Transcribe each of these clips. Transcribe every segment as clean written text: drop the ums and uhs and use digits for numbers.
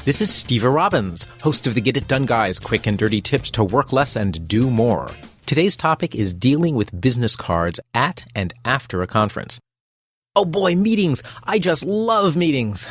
This is Steve Robbins, host of the Get It Done Guys, quick and dirty tips to work less and do more. Today's topic is dealing with business cards at and after a conference. Oh boy, meetings! I just love meetings!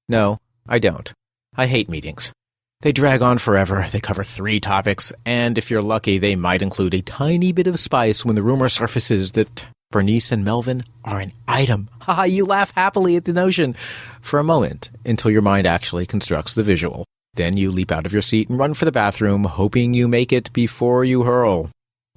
No, I don't. I hate meetings. They drag on forever, they cover 3 topics, and if you're lucky, they might include a tiny bit of spice when the rumor surfaces that Bernice and Melvin are an item. Haha, you laugh happily at the notion for a moment until your mind actually constructs the visual. Then you leap out of your seat and run for the bathroom, hoping you make it before you hurl.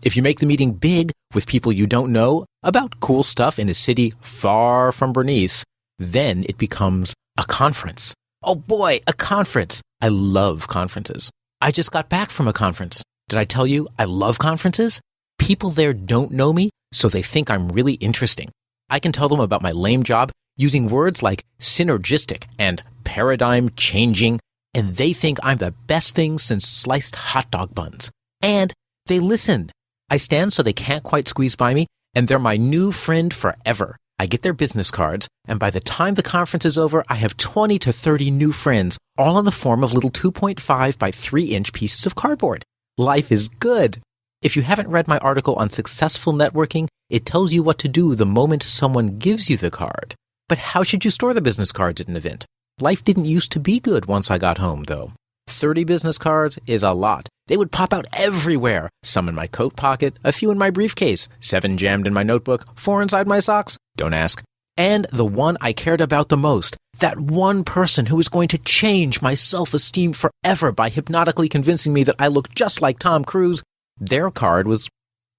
If you make the meeting big with people you don't know about cool stuff in a city far from Bernice, then it becomes a conference. Oh boy, a conference. I love conferences. I just got back from a conference. Did I tell you I love conferences? People there don't know me, so they think I'm really interesting. I can tell them about my lame job using words like synergistic and paradigm changing, and they think I'm the best thing since sliced hot dog buns. And they listen. I stand so they can't quite squeeze by me, and they're my new friend forever. I get their business cards, and by the time the conference is over, I have 20 to 30 new friends, all in the form of little 2.5 by 3-inch pieces of cardboard. Life is good. If you haven't read my article on successful networking, it tells you what to do the moment someone gives you the card. But how should you store the business cards at an event? Life didn't used to be good once I got home, though. 30 business cards is a lot. They would pop out everywhere. Some in my coat pocket, a few in my briefcase, 7 jammed in my notebook, 4 inside my socks. Don't ask. And the one I cared about the most, that one person who was going to change my self-esteem forever by hypnotically convincing me that I looked just like Tom Cruise, their card was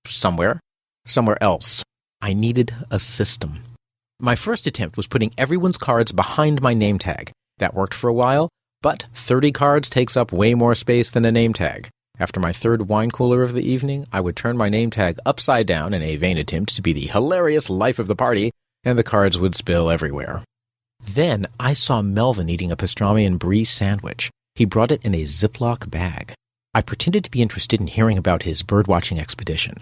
somewhere else. I needed a system. My first attempt was putting everyone's cards behind my name tag. That worked for a while, but 30 cards takes up way more space than a name tag. After my 3rd wine cooler of the evening, I would turn my name tag upside down in a vain attempt to be the hilarious life of the party, and the cards would spill everywhere. Then I saw Melvin eating a pastrami and brie sandwich. He brought it in a Ziploc bag. I pretended to be interested in hearing about his birdwatching expedition.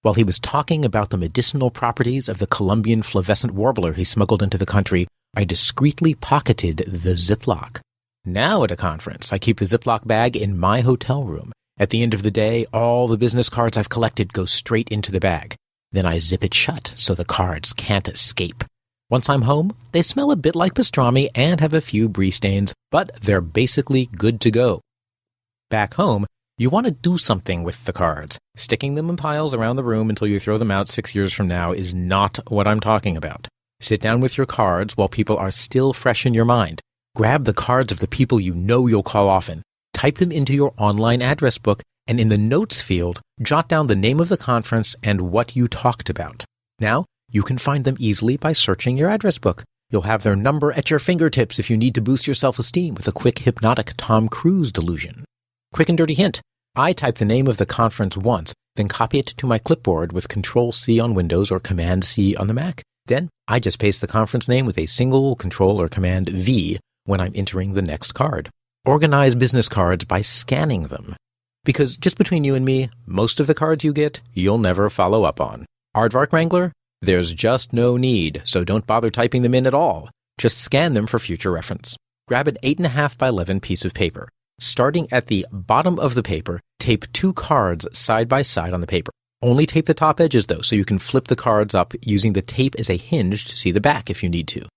While he was talking about the medicinal properties of the Colombian flavescent warbler he smuggled into the country, I discreetly pocketed the Ziploc. Now at a conference, I keep the Ziploc bag in my hotel room. At the end of the day, all the business cards I've collected go straight into the bag. Then I zip it shut so the cards can't escape. Once I'm home, they smell a bit like pastrami and have a few brie stains, but they're basically good to go. Back home, you want to do something with the cards. Sticking them in piles around the room until you throw them out 6 years from now is not what I'm talking about. Sit down with your cards while people are still fresh in your mind. Grab the cards of the people you know you'll call often. Type them into your online address book, and in the notes field, jot down the name of the conference and what you talked about. Now, you can find them easily by searching your address book. You'll have their number at your fingertips if you need to boost your self-esteem with a quick hypnotic Tom Cruise delusion. Quick and dirty hint. I type the name of the conference once, then copy it to my clipboard with Control-C on Windows or Command-C on the Mac. Then, I just paste the conference name with a single Control or Command-V when I'm entering the next card. Organize business cards by scanning them. Because just between you and me, most of the cards you get, you'll never follow up on. Aardvark Wrangler? There's just no need, so don't bother typing them in at all. Just scan them for future reference. Grab an 8.5 by 11 piece of paper. Starting at the bottom of the paper, tape 2 cards side by side on the paper. Only tape the top edges, though, so you can flip the cards up using the tape as a hinge to see the back if you need to.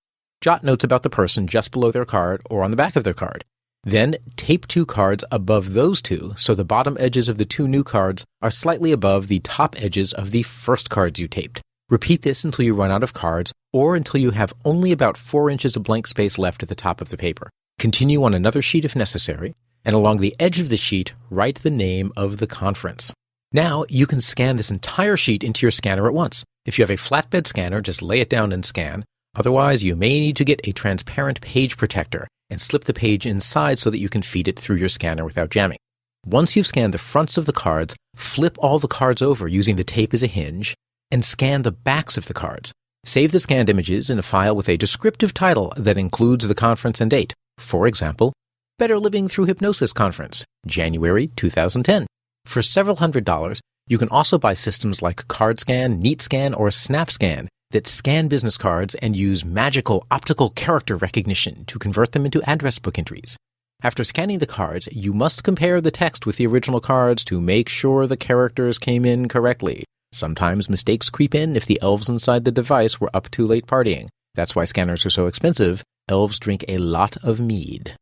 Jot notes about the person just below their card or on the back of their card. Then, tape 2 cards above those 2, so the bottom edges of the 2 new cards are slightly above the top edges of the first cards you taped. Repeat this until you run out of cards, or until you have only about 4 inches of blank space left at the top of the paper. Continue on another sheet if necessary, and along the edge of the sheet, write the name of the conference. Now, you can scan this entire sheet into your scanner at once. If you have a flatbed scanner, just lay it down and scan. Otherwise, you may need to get a transparent page protector and slip the page inside so that you can feed it through your scanner without jamming. Once you've scanned the fronts of the cards, flip all the cards over using the tape as a hinge, and scan the backs of the cards. Save the scanned images in a file with a descriptive title that includes the conference and date. For example, Better Living Through Hypnosis Conference, January 2010. For several $100s, you can also buy systems like CardScan, NeatScan, or SnapScan that scan business cards and use magical optical character recognition to convert them into address book entries. After scanning the cards, you must compare the text with the original cards to make sure the characters came in correctly. Sometimes mistakes creep in if the elves inside the device were up too late partying. That's why scanners are so expensive. Elves drink a lot of mead.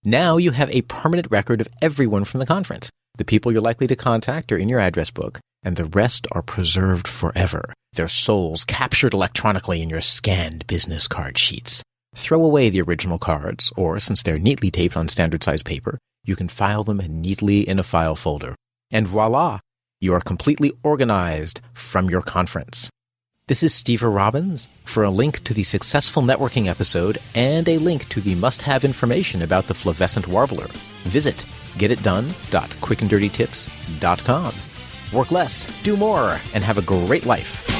Now you have a permanent record of everyone from the conference. The people you're likely to contact are in your address book, and the rest are preserved forever, their souls captured electronically in your scanned business card sheets. Throw away the original cards, or since they're neatly taped on standard-sized paper, you can file them neatly in a file folder. And voila! You are completely organized from your conference. This is Steve Robbins. For a link to the successful networking episode and a link to the must-have information about the flavescent warbler, visit getitdone.quickanddirtytips.com. Work less, do more, and have a great life.